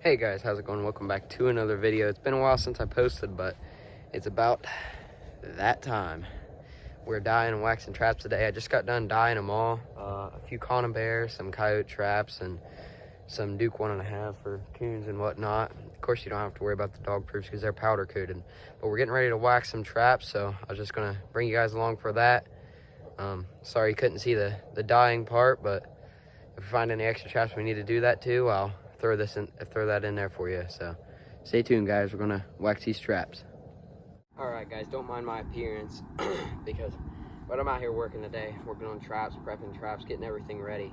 Hey guys, how's it going? Welcome back to another video. It's been a while since I posted, but it's about that time. We're dyeing and waxing traps today. I just got done dyeing them all. A few conibears, some coyote traps, and some Duke 1.5 for coons and whatnot. Of course, you don't have to worry about the dog proofs because they're powder coated. But we're getting ready to wax some traps, so I was just gonna bring you guys along for that. Sorry you couldn't see the dyeing part, but if we find any extra traps we need to do that too, I'll throw that in there for you. So stay tuned, guys. We're gonna wax these traps. All right, guys, don't mind my appearance because I'm out here working today, working on traps, prepping traps, getting everything ready.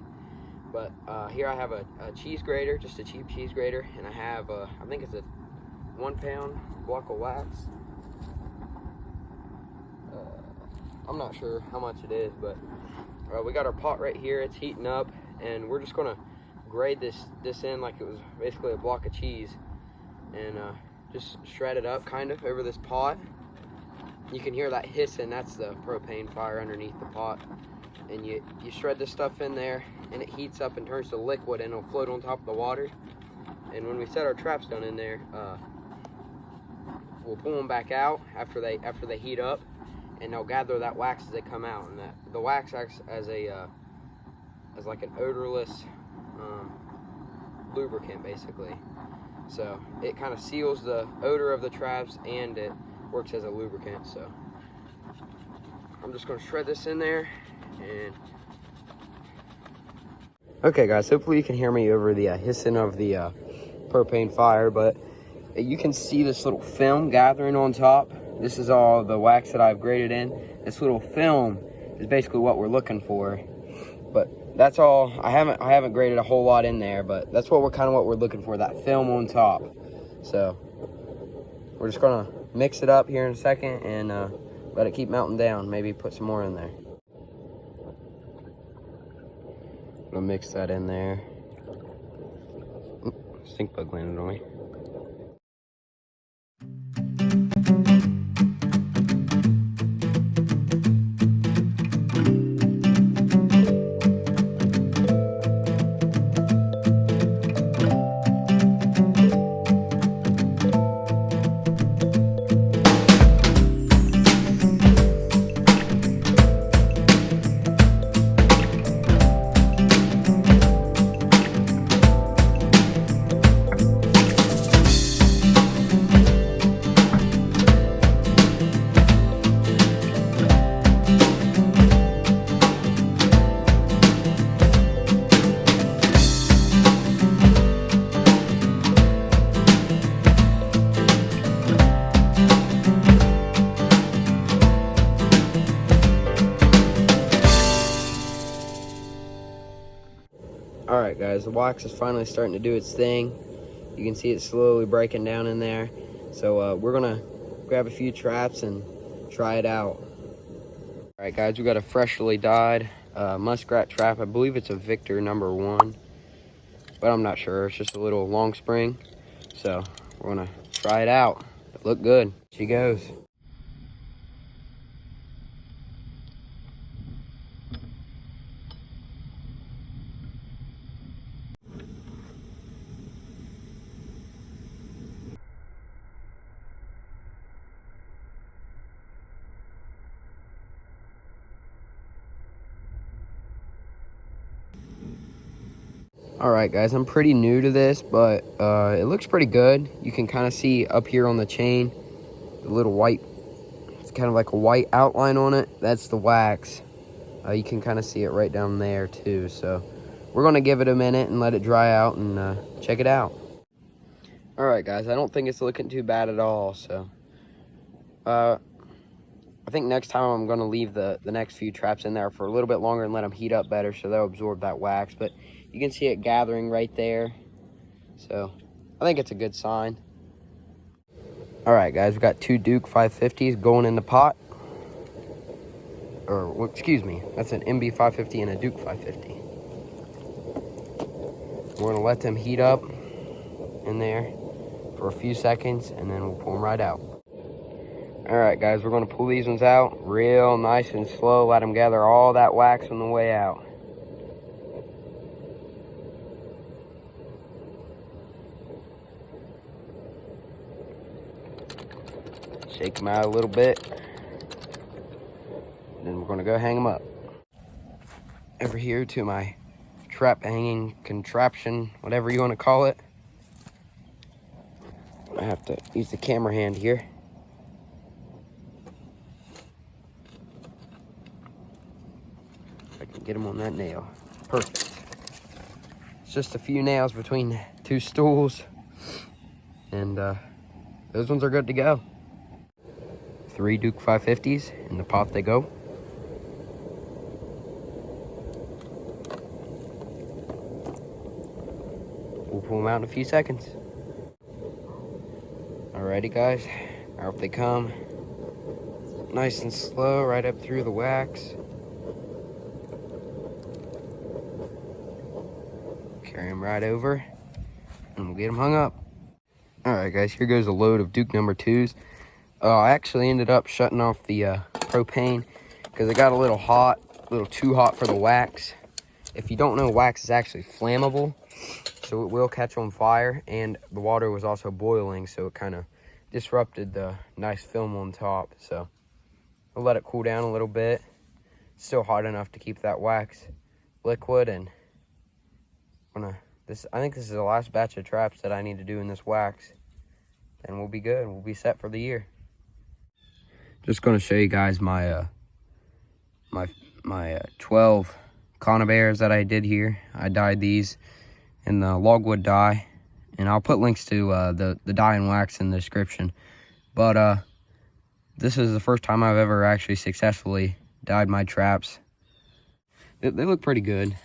But here I have a cheese grater, just a cheap cheese grater, and I have I think it's a 1 pound block of wax. I'm not sure how much it is, but we got our pot right here. It's heating up, and we're just gonna grade this in like it was basically a block of cheese, and just shred it up kind of over this pot. You can hear that hissing. That's the propane fire underneath the pot, and you shred this stuff in there, and it heats up and turns to liquid, and it'll float on top of the water. And when we set our traps down in there, we'll pull them back out after they heat up, and they'll gather that wax as they come out. And the wax acts as like an odorless lubricant, basically. So it kind of seals the odor of the traps, and it works as a lubricant. So I'm just going to shred this in there. And okay, guys, hopefully you can hear me over the hissing of the propane fire, but you can see this little film gathering on top. This is all the wax that I've graded in. This little film is basically what we're looking for, but that's all. I haven't graded a whole lot in there, but that's what we're looking for, that film on top. So we're just gonna mix it up here in a second and let it keep melting down. Maybe put some more in there. I'm gonna mix that in there. Stink bug landed on me. All right, guys, the wax is finally starting to do its thing. You can see it slowly breaking down in there. So we're gonna grab a few traps and try it out. All right, guys, we got a freshly dyed muskrat trap. I believe it's a Victor #1, but I'm not sure. It's just a little long spring. So we're gonna try it out. It looked good. She goes. All right, guys, I'm pretty new to this, but it looks pretty good. You can kind of see up here on the chain, the little white, it's kind of like a white outline on it. That's the wax. You can kind of see it right down there too. So we're gonna give it a minute and let it dry out and check it out. All right, guys, I don't think it's looking too bad at all. So I think next time I'm gonna leave the next few traps in there for a little bit longer and let them heat up better so they'll absorb that wax. But you can see it gathering right there. So I think it's a good sign. All right, guys, we got 2 Duke 550s going in the pot. Or, well, excuse me, that's an MB 550 and a Duke 550. We're gonna let them heat up in there for a few seconds, and then we'll pull them right out. All right, guys, we're gonna pull these ones out real nice and slow. Let them gather all that wax on the way out. Shake them out a little bit. Then we're gonna go hang them up. Over here to my trap hanging contraption, whatever you want to call it. I have to use the camera hand here. If I can get them on that nail. Perfect. It's just a few nails between two stools, and those ones are good to go. 3 Duke 550s, in the pot they go. We'll pull them out in a few seconds. Alrighty guys, out they come. Nice and slow, right up through the wax. Carry them right over, and we'll get them hung up. Alright guys, here goes a load of Duke number 2s. I actually ended up shutting off the propane because it got a little hot, a little too hot for the wax. If you don't know, wax is actually flammable, so it will catch on fire, and the water was also boiling, so it kind of disrupted the nice film on top. So I'll let it cool down a little bit. It's still hot enough to keep that wax liquid, and I think this is the last batch of traps that I need to do in this wax, and we'll be good. We'll be set for the year. Just going to show you guys my my 12 conibears that I did here. I dyed these in the logwood dye, and I'll put links to the dye and wax in the description. But this is the first time I've ever actually successfully dyed my traps. They look pretty good.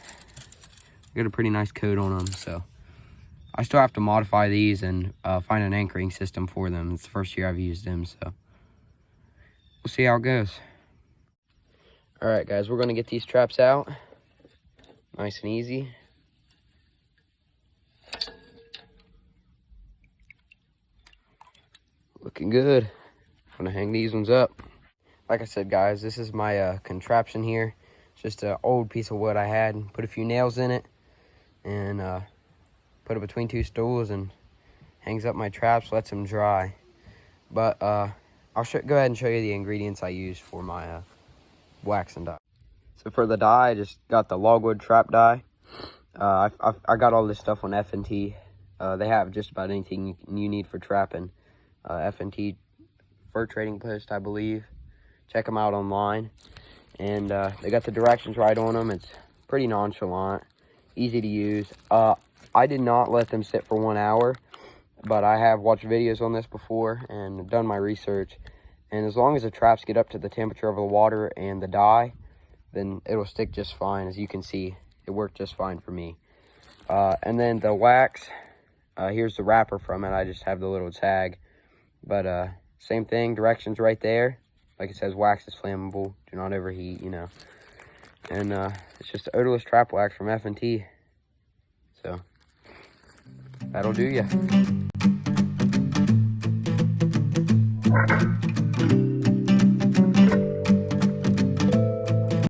Got a pretty nice coat on them, so I still have to modify these and find an anchoring system for them. It's the first year I've used them, so we'll see how it goes. All right, guys, we're gonna get these traps out, nice and easy. Looking good. I'm gonna hang these ones up. Like I said, guys, this is my contraption here. It's just an old piece of wood I had. Put a few nails in it, and put it between two stools, and hangs up my traps, lets them dry. But I'll go ahead and show you the ingredients I use for my wax and dye. So for the dye, I just got the logwood trap dye. I got all this stuff on F&T. They have just about anything you need for trapping. F&T Fur Trading Post, I believe. Check them out online. And they got the directions right on them. It's pretty nonchalant, easy to use. I did not let them sit for 1 hour, but I have watched videos on this before and done my research. And as long as the traps get up to the temperature of the water and the dye, then it'll stick just fine. As you can see, it worked just fine for me. And then the wax, here's the wrapper from it. I just have the little tag. But same thing, directions right there. Like it says, wax is flammable, do not overheat, you know. And it's just odorless trap wax from F&T. So that'll do ya.